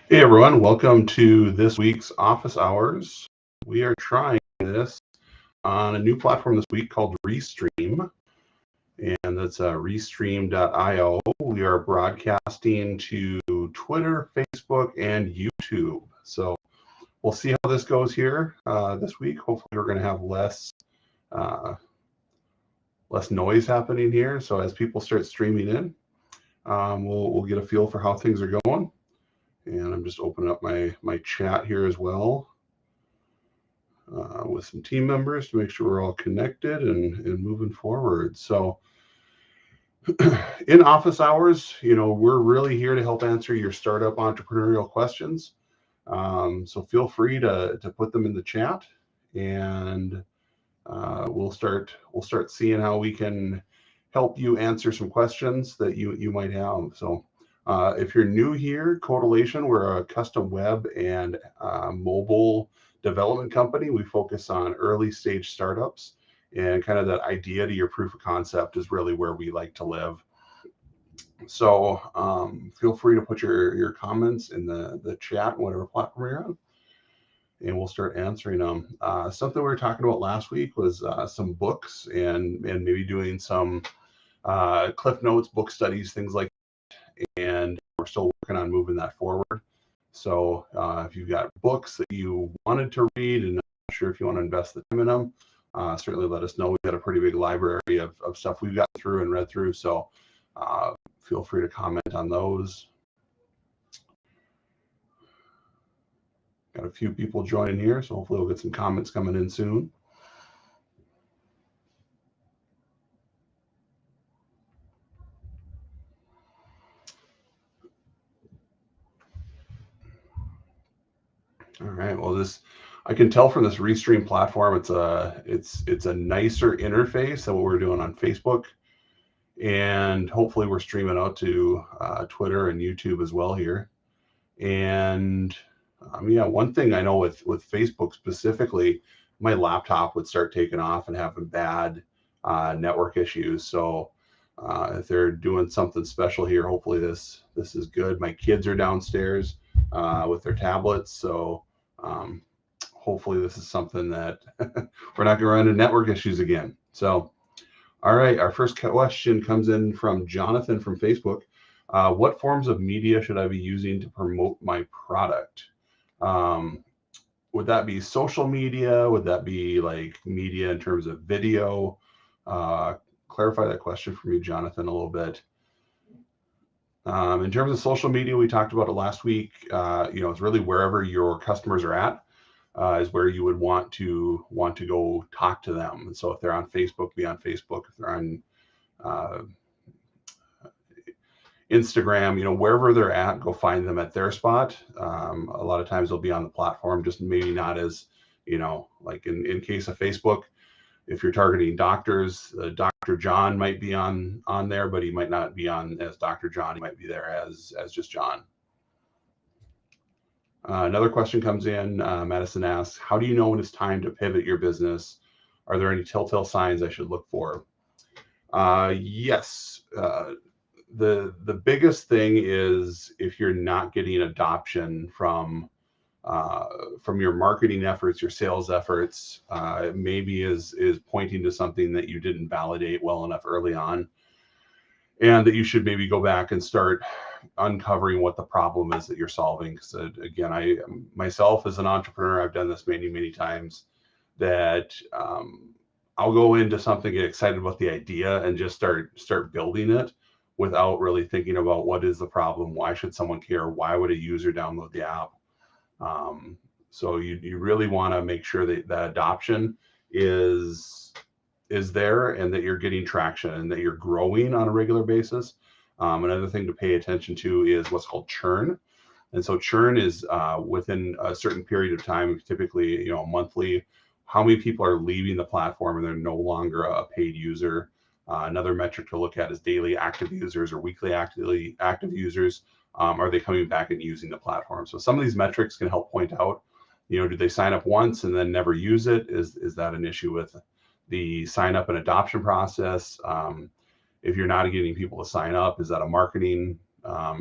Hey everyone, welcome to this week's Office Hours. We are trying this on a new platform this week called Restream, and that's restream.io. We are broadcasting to Twitter, Facebook, and YouTube. So we'll see how this goes here this week. Hopefully, we're going to have uh, less noise happening here. So as people start streaming in, we'll get a feel for how things are going. And I'm just opening up my chat here as well with some team members to make sure we're all connected and moving forward. So in office hours, we're really here to help answer your startup entrepreneurial questions. So feel free to put them in the chat, and we'll start seeing how we can help you answer some questions that you might have. So if you're new here, Totalations, we're a custom web and mobile development company. We focus on early stage startups, and kind of that idea to your proof of concept is really where we like to live. So feel free to put your comments in the chat, whatever platform you're on, and we'll start answering them. Something we were talking about last week was some books and maybe doing some Cliff Notes, book studies, things like that. And we're still working on moving that forward. So if you've got books that you wanted to read and not sure if you want to invest the time in them, certainly let us know. We've got a pretty big library of stuff we've got through and read through. So feel free to comment on those. Got a few people joining here, so hopefully we'll get some comments coming in soon. All right. Well, I can tell from this Restream platform, it's a nicer interface than what we're doing on Facebook, and hopefully we're streaming out to Twitter and YouTube as well here. And yeah, one thing I know with Facebook specifically, my laptop would start taking off and having bad network issues. So if they're doing something special here, hopefully this is good. My kids are downstairs with their tablets, so hopefully this is something that we're not going to run into network issues again. So, all right, our first question comes in from Jonathan from Facebook. What forms of media should I be using to promote my product? Would that be social media? Would that be like media in terms of video? Clarify that question for me, Jonathan, a little bit. In terms of social media, we talked about it last week. It's really wherever your customers are at is where you would want to go talk to them. And so if they're on Facebook, be on Facebook. If they're on Instagram, wherever they're at, go find them at their spot. A lot of times they'll be on the platform, just maybe not as, like in case of Facebook, if you're targeting doctors, Dr. John might be on there, but he might not be on as Dr. John. He might be there as just John. Another question comes in. Madison asks, how do you know when it's time to pivot your business? Are there any telltale signs I should look for? Yes. The biggest thing is if you're not getting adoption from your marketing efforts, your sales efforts, maybe is pointing to something that you didn't validate well enough early on, and that you should maybe go back and start uncovering what the problem is that you're solving. Because again, I myself as an entrepreneur, I've done this many times, that I'll go into something, get excited about the idea, and just start building it without really thinking about what is the problem, why should someone care, why would a user download the app. So you really want to make sure that that adoption is there, and that you're getting traction, and that you're growing on a regular basis. Another thing to pay attention to is what's called churn. And so churn is within a certain period of time, typically monthly, how many people are leaving the platform and they're no longer a paid user. Another metric to look at is daily active users or weekly active users. Are they coming back and using the platform? So some of these metrics can help point out, do they sign up once and then never use it? Is that an issue with the sign up and adoption process? If you're not getting people to sign up, is that a marketing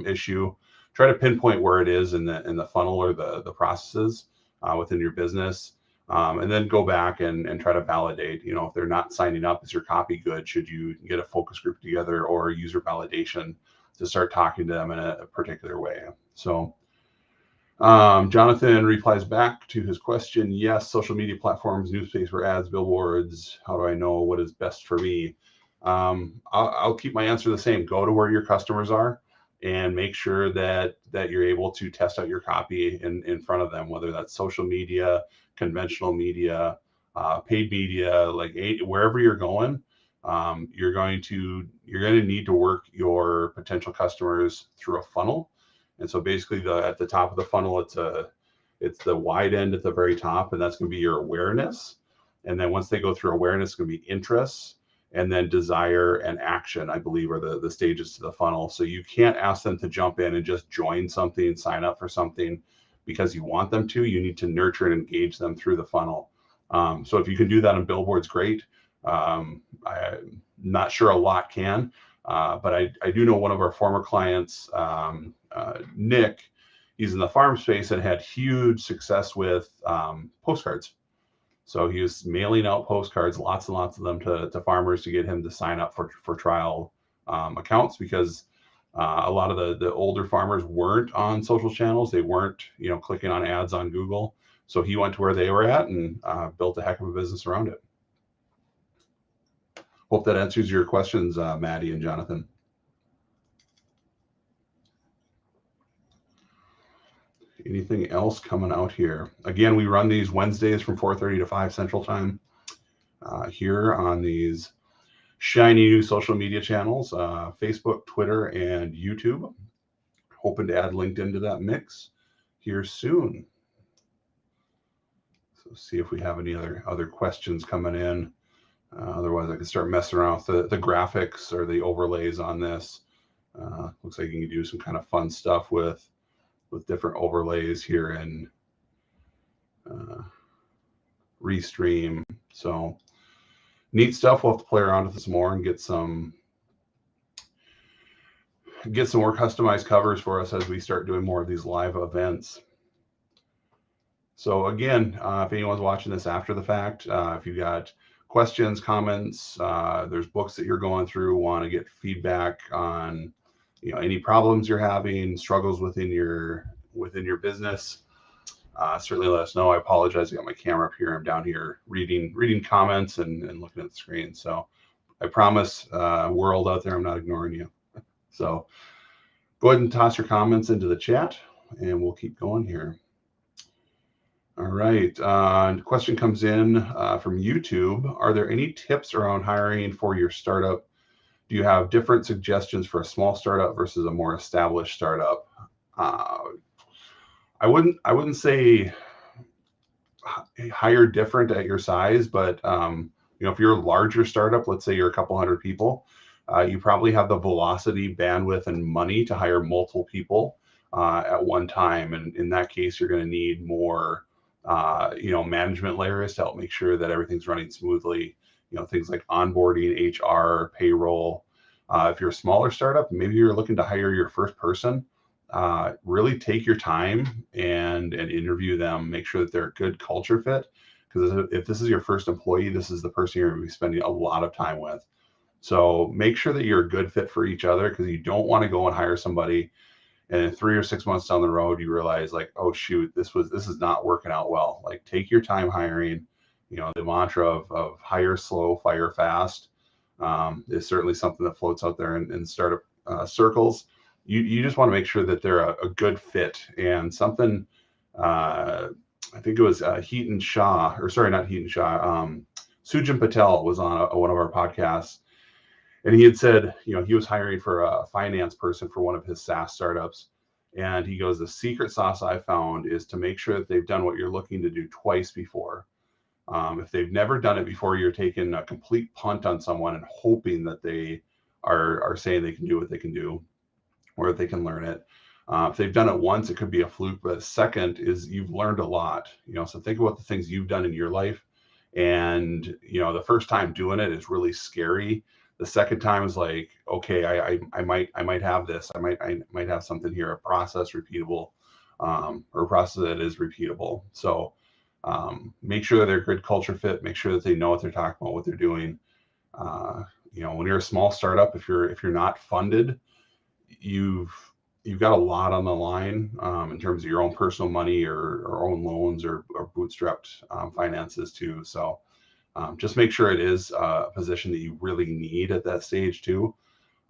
issue? try to pinpoint where it is in the funnel or the processes within your business. And then go back and try to validate, if they're not signing up, is your copy good? Should you get a focus group together or user validation to start talking to them in a particular way? So Jonathan replies back to his question. Yes, social media platforms, newspaper ads, billboards. How do I know what is best for me? I'll keep my answer the same. Go to where your customers are and make sure that you're able to test out your copy in front of them, whether that's social media, conventional media, paid media, like wherever you're going. You're going to need to work your potential customers through a funnel. And so basically at the top of the funnel, it's the wide end at the very top, and that's going to be your awareness. And then once they go through awareness, it's going to be interests, and then desire and action, I believe, are the stages to the funnel. So you can't ask them to jump in and just join something, sign up for something because you want them to. You need to nurture and engage them through the funnel. So if you can do that on billboards, great. I'm not sure a lot can, but I do know one of our former clients, Nick, he's in the farm space and had huge success with postcards. So he was mailing out postcards, lots and lots of them to farmers to get him to sign up for trial accounts, because a lot of the older farmers weren't on social channels. They weren't, clicking on ads on Google. So he went to where they were at and built a heck of a business around it. Hope that answers your questions, Maddie and Jonathan. Anything else coming out here? Again, we run these Wednesdays from 4:30 to 5 Central Time here on these shiny new social media channels, Facebook, Twitter, and YouTube. Hoping to add LinkedIn to that mix here soon. So see if we have any other questions coming in. Otherwise, I can start messing around with the graphics or the overlays on this. Looks like you can do some kind of fun stuff with different overlays here in Restream. So neat stuff. We'll have to play around with this more and get some more customized covers for us as we start doing more of these live events. So again, if anyone's watching this after the fact, if you got questions, comments, there's books that you're going through, want to get feedback on, any problems you're having, struggles within your business, certainly let us know. I apologize. I got my camera up here. I'm down here reading comments and looking at the screen. So I promise, world out there, I'm not ignoring you. So go ahead and toss your comments into the chat and we'll keep going here. All right. Question comes in from YouTube. Are there any tips around hiring for your startup? Do you have different suggestions for a small startup versus a more established startup? I wouldn't say hire different at your size, but if you're a larger startup, let's say you're a couple hundred people, you probably have the velocity, bandwidth, and money to hire multiple people at one time. And in that case, you're going to need more, management layers to help make sure that everything's running smoothly. Things like onboarding, HR, payroll. If you're a smaller startup, maybe you're looking to hire your first person. Really take your time and interview them. Make sure that they're a good culture fit. Because if this is your first employee, this is the person you're going to be spending a lot of time with. So make sure that you're a good fit for each other, because you don't want to go and hire somebody and 3 or 6 months down the road, you realize like, oh shoot, this is not working out well. Like, take your time hiring. The mantra of hire slow, fire fast is certainly something that floats out there in startup circles. You just want to make sure that they're a good fit. And something, I think it was Heaton Shah, or sorry, not Heaton Shah, Sujin Patel was on one of our podcasts. And he had said, he was hiring for a finance person for one of his SaaS startups. And he goes, the secret sauce I found is to make sure that they've done what you're looking to do twice before. If they've never done it before, you're taking a complete punt on someone and hoping that they are saying they can do what they can do, or that they can learn it. If they've done it once, it could be a fluke. But second is you've learned a lot. So think about the things you've done in your life. And, the first time doing it is really scary. The second time is like, okay, I might have this. I might have something here, a process repeatable, or a process that is repeatable. So make sure that they're a good culture fit. Make sure that they know what they're talking about, what they're doing. When you're a small startup, if you're not funded, you've got a lot on the line in terms of your own personal money or own loans or bootstrapped finances too. So just make sure it is a position that you really need at that stage too.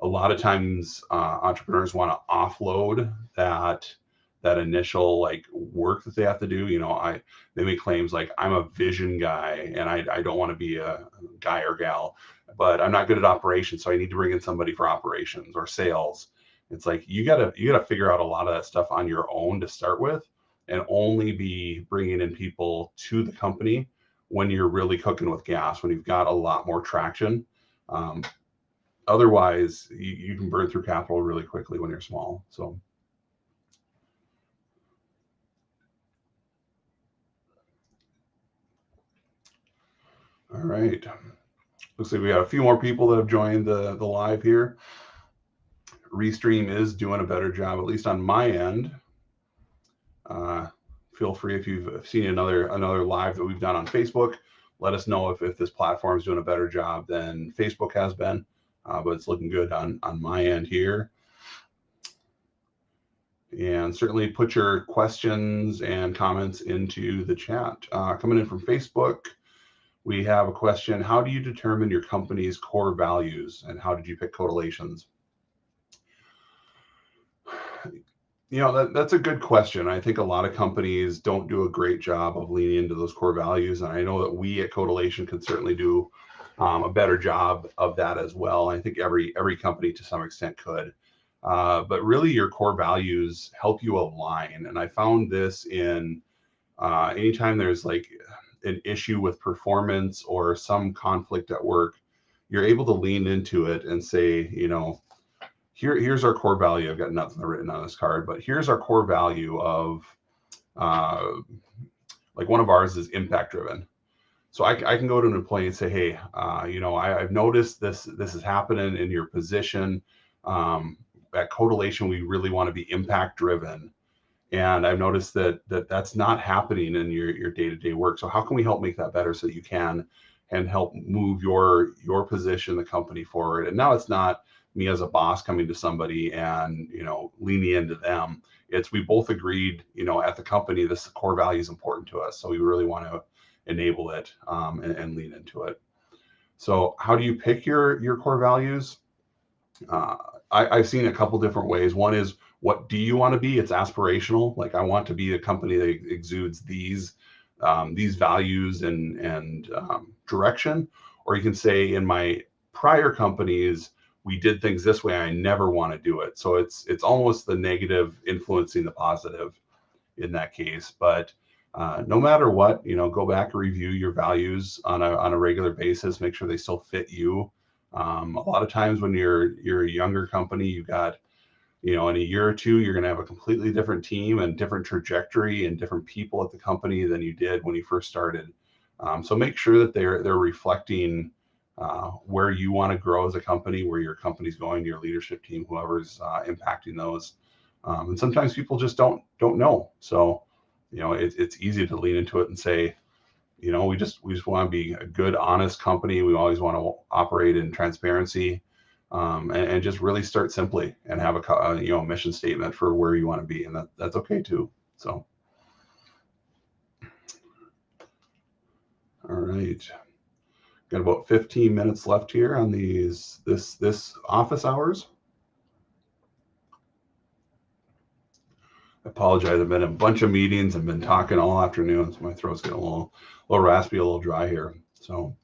A lot of times entrepreneurs want to offload that initial like work that they have to do. They make claims like, I'm a vision guy and I don't want to be a guy or gal, but I'm not good at operations, so I need to bring in somebody for operations or sales. It's like you gotta figure out a lot of that stuff on your own to start with, and only be bringing in people to the company when you're really cooking with gas, when you've got a lot more traction. Otherwise, you can burn through capital really quickly when you're small. So, all right. Looks like we got a few more people that have joined the live here. Restream is doing a better job, at least on my end. Feel free, if you've seen another live that we've done on Facebook, let us know if this platform is doing a better job than Facebook has been. But it's looking good on my end here. And certainly put your questions and comments into the chat. Coming in from Facebook, we have a question: how do you determine your company's core values, and how did you pick Totalations? That's a good question. I think a lot of companies don't do a great job of leaning into those core values, and I know that we at Totalation can certainly do a better job of that as well. I think every company to some extent could. But really, your core values help you align. And I found this in anytime there's like an issue with performance or some conflict at work, you're able to lean into it and say, here's our core value. I've got nothing written on this card, but here's our core value of, like one of ours is impact driven. So I can go to an employee and say, hey, I've noticed this is happening in your position. At Totolation, we really want to be impact driven. And I've noticed that's not happening in your day-to-day work. So how can we help make that better so that you can and help move your position, the company forward? And now it's not me as a boss coming to somebody and leaning into them. It's we both agreed, at the company, this core value is important to us. So we really want to enable it and lean into it. So how do you pick your core values? I've seen a couple different ways. One is, what do you want to be? It's aspirational. Like, I want to be a company that exudes these values and direction. Or you can say, in my prior companies, we did things this way. I never want to do it. So it's almost the negative influencing the positive in that case. But no matter what, go back and review your values on a regular basis. Make sure they still fit you. A lot of times when you're a younger company, you got, in a year or two, you're going to have a completely different team and different trajectory and different people at the company than you did when you first started. So make sure that they're reflecting where you want to grow as a company, where your company's going, your leadership team, whoever's impacting those. And sometimes people just don't know. So, it's easy to lean into it and say, we just want to be a good, honest company. We always want to operate in transparency, and just really start simply and have a mission statement for where you want to be, and that's okay too. So, all right, got about 15 minutes left here on this office hours. I apologize. I've been in a bunch of meetings and been talking all afternoon, so my throat's getting a little raspy, a little dry here. So,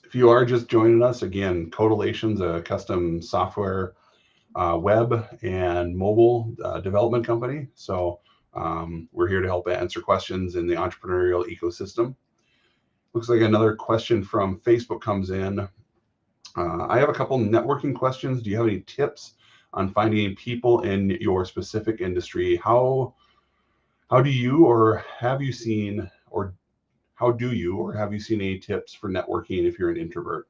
if you are just joining us, again, Totalations, a custom software, web and mobile development company. So we're here to help answer questions in the entrepreneurial ecosystem. Looks like another question from Facebook comes in. I have a couple networking questions. Do you have any tips on finding people in your specific industry? How do you or have you seen any tips for networking if you're an introvert?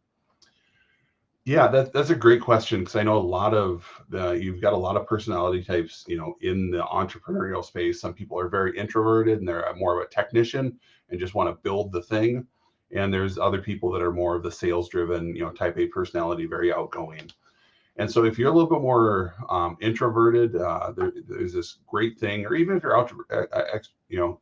Yeah, that's a great question, because I know a lot of you've got a lot of personality types, in the entrepreneurial space. Some people are very introverted and they're more of a technician and just want to build the thing. And there's other people that are more of the sales driven, type A personality, very outgoing. And so if you're a little bit more introverted, there's this great thing, or even if you're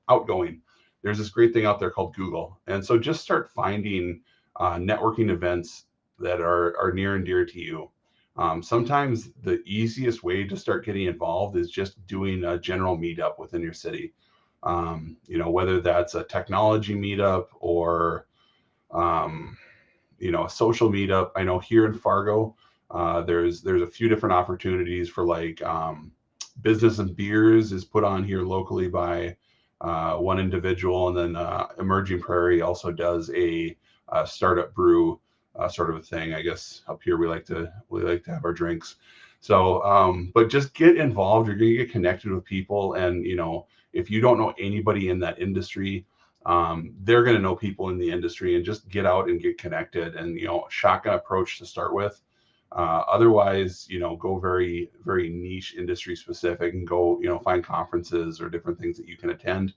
outgoing, there's this great thing out there called Google. And so just start finding networking events that are near and dear to you. Sometimes the easiest way to start getting involved is just doing a general meetup within your city. Whether that's a technology meetup or um, a social meetup. I know here in Fargo, there's a few different opportunities for like business and beers is put on here locally by one individual, and then Emerging Prairie also does a startup brew sort of a thing. I guess up here we like to have our drinks. So, but just get involved. You're going to get connected with people, and if you don't know anybody in that industry, they're going to know people in the industry, and just get out and get connected, and shotgun approach to start with. Otherwise, go very, very niche industry specific, and go, find conferences or different things that you can attend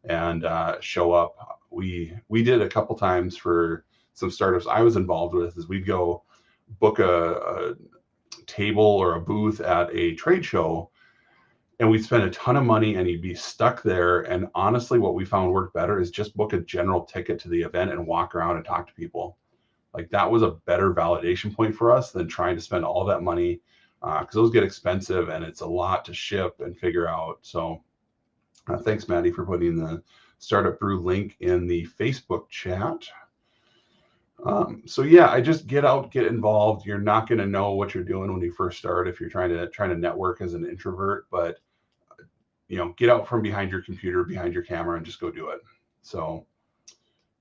and show up. We did a couple times for some startups I was involved with, is we'd go book a table or a booth at a trade show, and we'd spend a ton of money and you'd be stuck there. And honestly, what we found worked better is just book a general ticket to the event and walk around and talk to people. Like, that was a better validation point for us than trying to spend all that money, because those get expensive and it's a lot to ship and figure out. So thanks, Maddie, for putting the Startup Brew link in the Facebook chat. So yeah, I just get out, get involved. You're not going to know what you're doing when you first start if you're trying to network as an introvert, but get out from behind your computer, behind your camera, and just go do it. So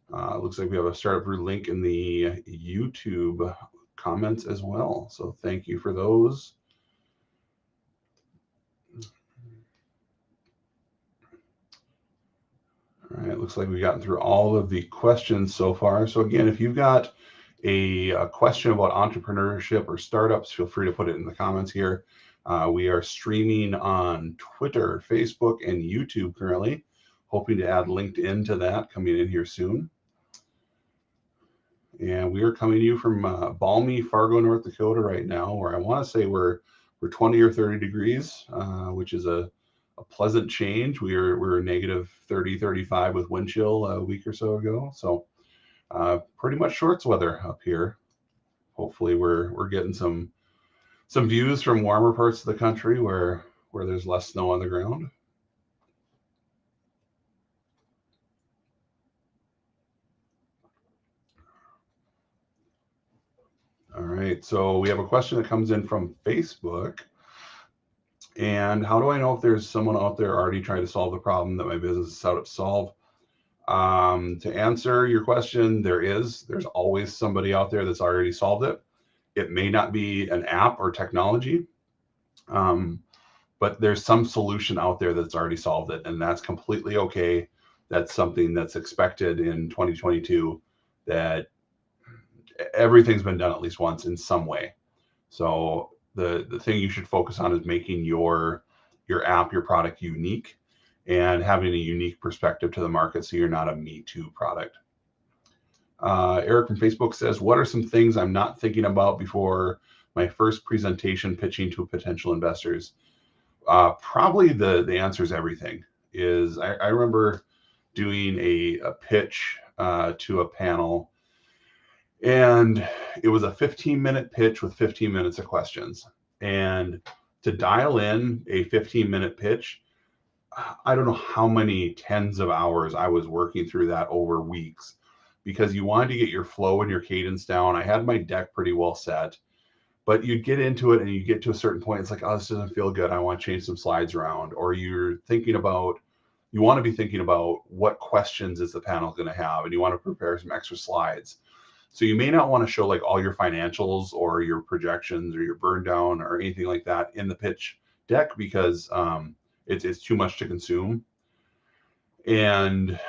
looks like we have a Startup Brew link in the YouTube comments as well. So thank you for those. All right, looks like we've gotten through all of the questions so far. So again, if you've got a question about entrepreneurship or startups, feel free to put it in the comments here. We are streaming on Twitter, Facebook, and YouTube currently, hoping to add LinkedIn to that coming in here soon. And we are coming to you from balmy Fargo, North Dakota right now, where I want to say we're 20 or 30 degrees, which is a pleasant change. We were negative 30, 35 with wind chill a week or so ago. So pretty much shorts weather up here. Hopefully we're getting some views from warmer parts of the country where there's less snow on the ground. All right, so we have a question that comes in from Facebook. And how do I know if there's someone out there already trying to solve the problem that my business is out to solve? To answer your question, there's always somebody out there that's already solved it. It may not be an app or technology, but there's some solution out there that's already solved it, and that's completely okay. That's something that's expected in 2022, that everything's been done at least once in some way. So the thing you should focus on is making your app, your product unique, and having a unique perspective to the market, so you're not a me too product. Eric from Facebook says, what are some things I'm not thinking about before my first presentation pitching to potential investors? Probably the answer is everything. I remember doing a pitch to a panel, and it was a 15-minute pitch with 15 minutes of questions. And to dial in a 15-minute pitch, I don't know how many tens of hours I was working through that over weeks, because you wanted to get your flow and your cadence down. I had my deck pretty well set, but you'd get into it and you get to a certain point, it's like, oh, this doesn't feel good, I want to change some slides around. Or you want to be thinking about what questions is the panel going to have, and you want to prepare some extra slides. So you may not want to show like all your financials or your projections or your burn down or anything like that in the pitch deck, because it's too much to consume. And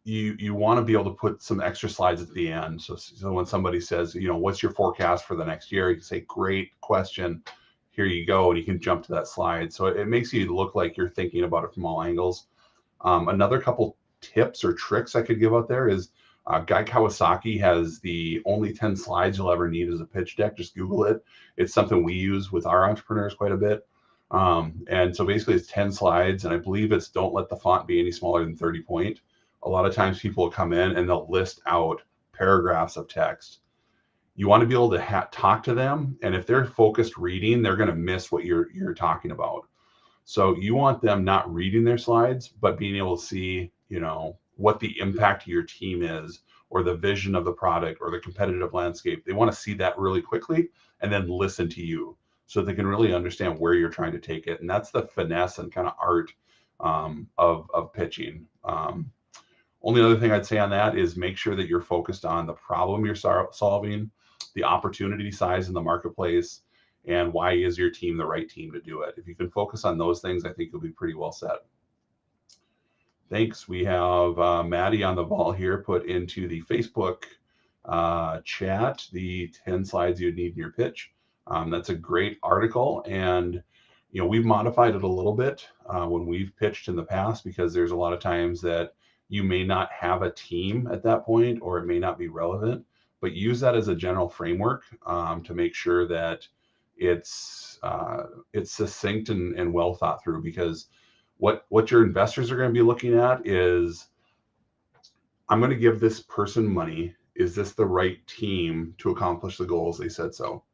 you want to be able to put some extra slides at the end. So when somebody says, what's your forecast for the next year? You can say, great question. Here you go. And you can jump to that slide. So it makes you look like you're thinking about it from all angles. Another couple tips or tricks I could give out there is Guy Kawasaki has the only 10 slides you'll ever need as a pitch deck. Just Google it. It's something we use with our entrepreneurs quite a bit. And so basically it's 10 slides, and I believe it's don't let the font be any smaller than 30 point. A lot of times people will come in and they'll list out paragraphs of text. You want to be able to talk to them, and if they're focused reading, they're going to miss what you're talking about. So you want them not reading their slides, but being able to see, what the impact of your team is, or the vision of the product, or the competitive landscape. They want to see that really quickly and then listen to you so they can really understand where you're trying to take it. And that's the finesse and kind of art of pitching. Only other thing I'd say on that is make sure that you're focused on the problem you're solving, the opportunity size in the marketplace, and why is your team the right team to do it. If you can focus on those things, I think you'll be pretty well set. Thanks. We have Maddie on the ball here, put into the Facebook chat the 10 slides you'd need in your pitch. That's a great article, and we've modified it a little bit when we've pitched in the past, because there's a lot of times that you may not have a team at that point, or it may not be relevant, but use that as a general framework to make sure that it's succinct and well thought through, because what your investors are going to be looking at is, I'm going to give this person money. Is this the right team to accomplish the goals they said so?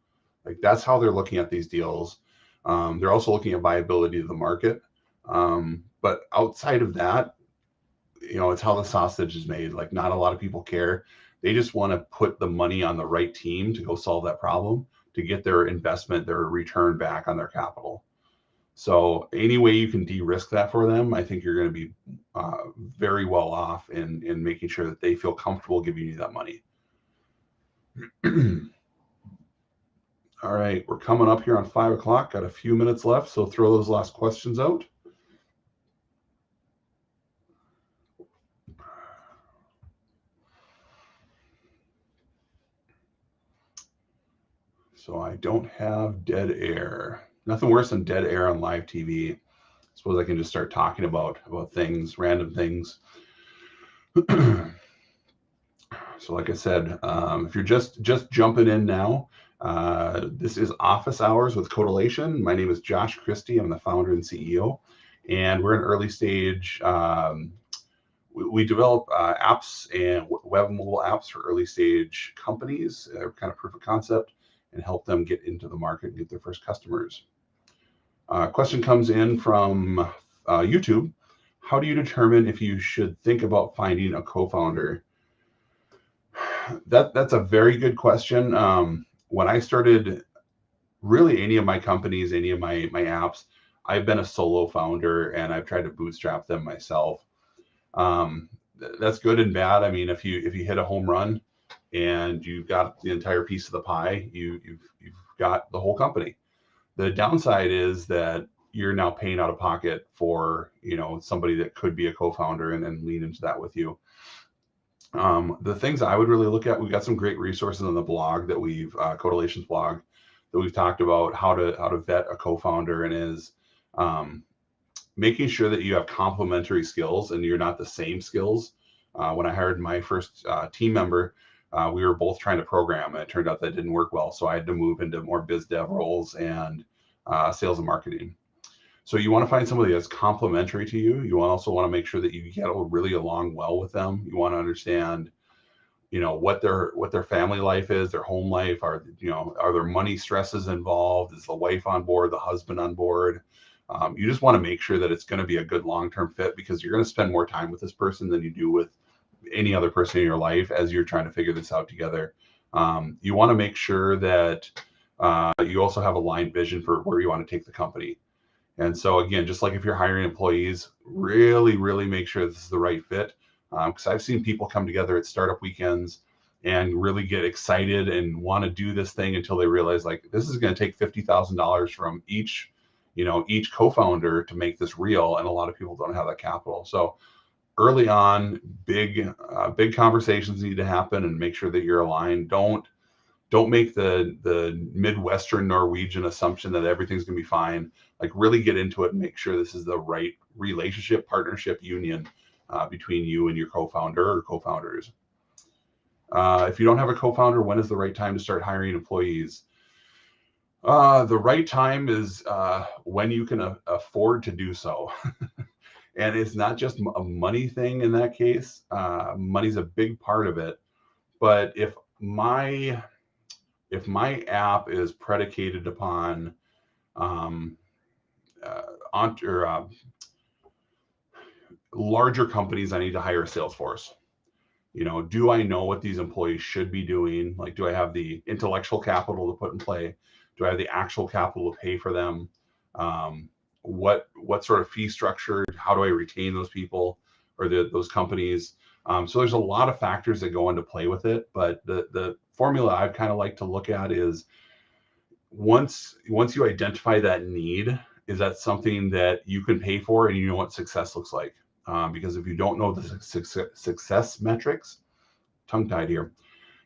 Like, that's how they're looking at these deals. They're also looking at viability of the market. But outside of that, it's how the sausage is made. Like, not a lot of people care. They just want to put the money on the right team to go solve that problem, to get their investment, their return back on their capital. So any way you can de-risk that for them, I think you're going to be very well off in making sure that they feel comfortable giving you that money. All right, we're coming up here on 5 o'clock. Got a few minutes left, so throw those last questions out. So I don't have dead air. Nothing worse than dead air on live TV. I suppose I can just start talking about things, random things. So like I said, if you're just jumping in now, this is Office Hours with Totalations. My name is Josh Christy. I'm the founder and CEO, and we're an early stage. We develop apps and web and mobile apps for early stage companies, kind of proof of concept, and help them get into the market and get their first customers. Question comes in from YouTube. How do you determine if you should think about finding a co-founder? That's a very good question. When I started really any of my companies, any of my apps, I've been a solo founder, and I've tried to bootstrap them myself. That's good and bad. I mean, if you hit a home run and you've got the entire piece of the pie, you've got the whole company. The downside is that you're now paying out of pocket for somebody that could be a co-founder and then lean into that with you. The things I would really look at, we've got some great resources on the blog that we've Totalations blog that we've talked about how to vet a co-founder, and is making sure that you have complementary skills and you're not the same skills. When I hired my first team member, we were both trying to program, and it turned out that didn't work well. So I had to move into more biz dev roles and sales and marketing. So you want to find somebody that's complementary to you. You also want to make sure that you get really along well with them. You want to understand, what their family life is, their home life. Are there money stresses involved? Is the wife on board, the husband on board? You just want to make sure that it's going to be a good long-term fit, because you're going to spend more time with this person than you do with any other person in your life as you're trying to figure this out together. You want to make sure that you also have aligned vision for where you want to take the company. And so again, just like if you're hiring employees, really, really make sure this is the right fit. Because I've seen people come together at startup weekends and really get excited and want to do this thing until they realize, like, this is going to take $50,000 from each co-founder to make this real. And a lot of people don't have that capital. So early on, big conversations need to happen, and make sure that you're aligned. Don't make the Midwestern Norwegian assumption that everything's going to be fine. Like, really get into it and make sure this is the right relationship, partnership, union between you and your co-founder or co-founders. If you don't have a co-founder, when is the right time to start hiring employees? The right time is when you can afford to do so. And it's not just a money thing in that case. Money's a big part of it. But if my app is predicated upon larger companies, I need to hire a sales force. Do I know what these employees should be doing? Like, do I have the intellectual capital to put in play? Do I have the actual capital to pay for them? What sort of fee structure? How do I retain those people or those companies? So there's a lot of factors that go into play with it. But the formula I've kind of like to look at is, once you identify that need, is that something that you can pay for and you know what success looks like? Because if you don't know the success metrics, tongue-tied here,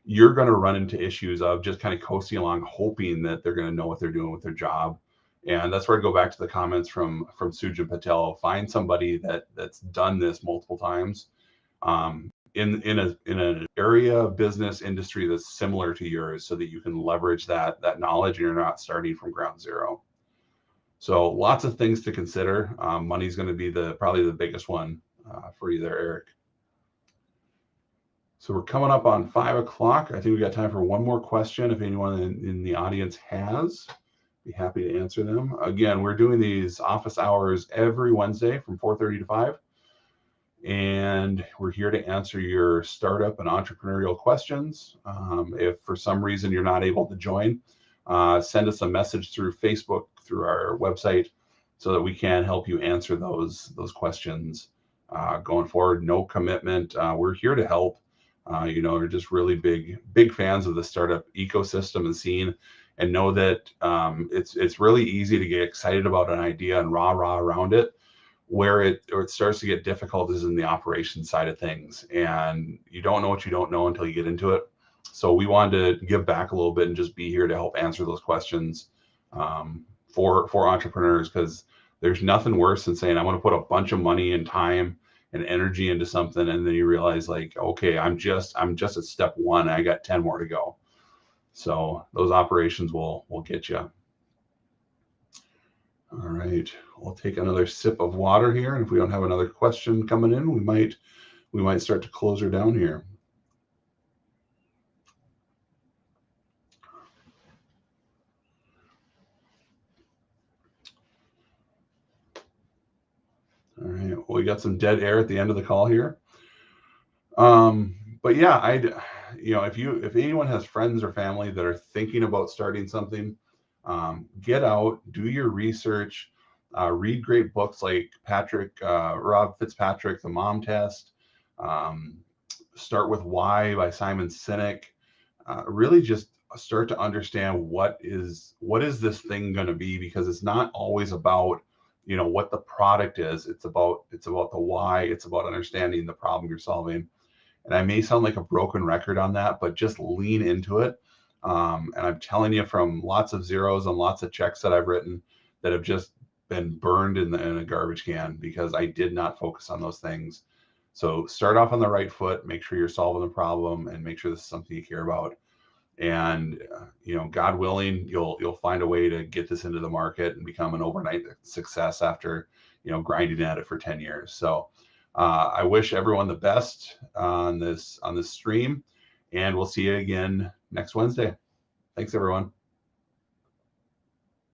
you're going to run into issues of just kind of coasting along, hoping that they're going to know what they're doing with their job. And that's where I go back to the comments from Sujin Patel. Find somebody that's done this multiple times in an area of business industry that's similar to yours, so that you can leverage that knowledge and you're not starting from ground zero. So lots of things to consider. Money's going to be probably the biggest one for you there, Eric. So we're coming up on 5 o'clock. I think we got time for one more question. If anyone in the audience has, be happy to answer them. Again, we're doing these office hours every Wednesday from 4:30 to 5. And we're here to answer your startup and entrepreneurial questions. If for some reason you're not able to join, send us a message through Facebook, through our website, so that we can help you answer those questions going forward. No commitment. We're here to help. We're just really big fans of the startup ecosystem and scene, and know that it's really easy to get excited about an idea and rah around it. Where it starts to get difficult is in the operations side of things, and you don't know what you don't know until you get into it. So we wanted to give back a little bit and just be here to help answer those questions for entrepreneurs, because there's nothing worse than saying, I'm going to put a bunch of money and time and energy into something, and then you realize, like, okay, I'm just at step one, I got 10 more to go. So those operations will get you. All right, we'll take another sip of water here, and if we don't have another question coming in, we might start to close her down here. All right, well, we got some dead air at the end of the call here. But yeah, if anyone has friends or family that are thinking about starting something, get out, do your research, read great books like Rob Fitzpatrick, The Mom Test, Start With Why by Simon Sinek. Really just start to understand what is this thing going to be, because it's not always about what the product is. It's about the why. It's about understanding the problem you're solving. And I may sound like a broken record on that, but just lean into it. And I'm telling you, from lots of zeros and lots of checks that I've written that have just been burned in a garbage can, because I did not focus on those things. So start off on the right foot, make sure you're solving the problem, and make sure this is something you care about. And God willing, you'll find a way to get this into the market and become an overnight success after grinding at it for 10 years. So I wish everyone the best on this stream, and we'll see you again next Wednesday. Thanks, everyone.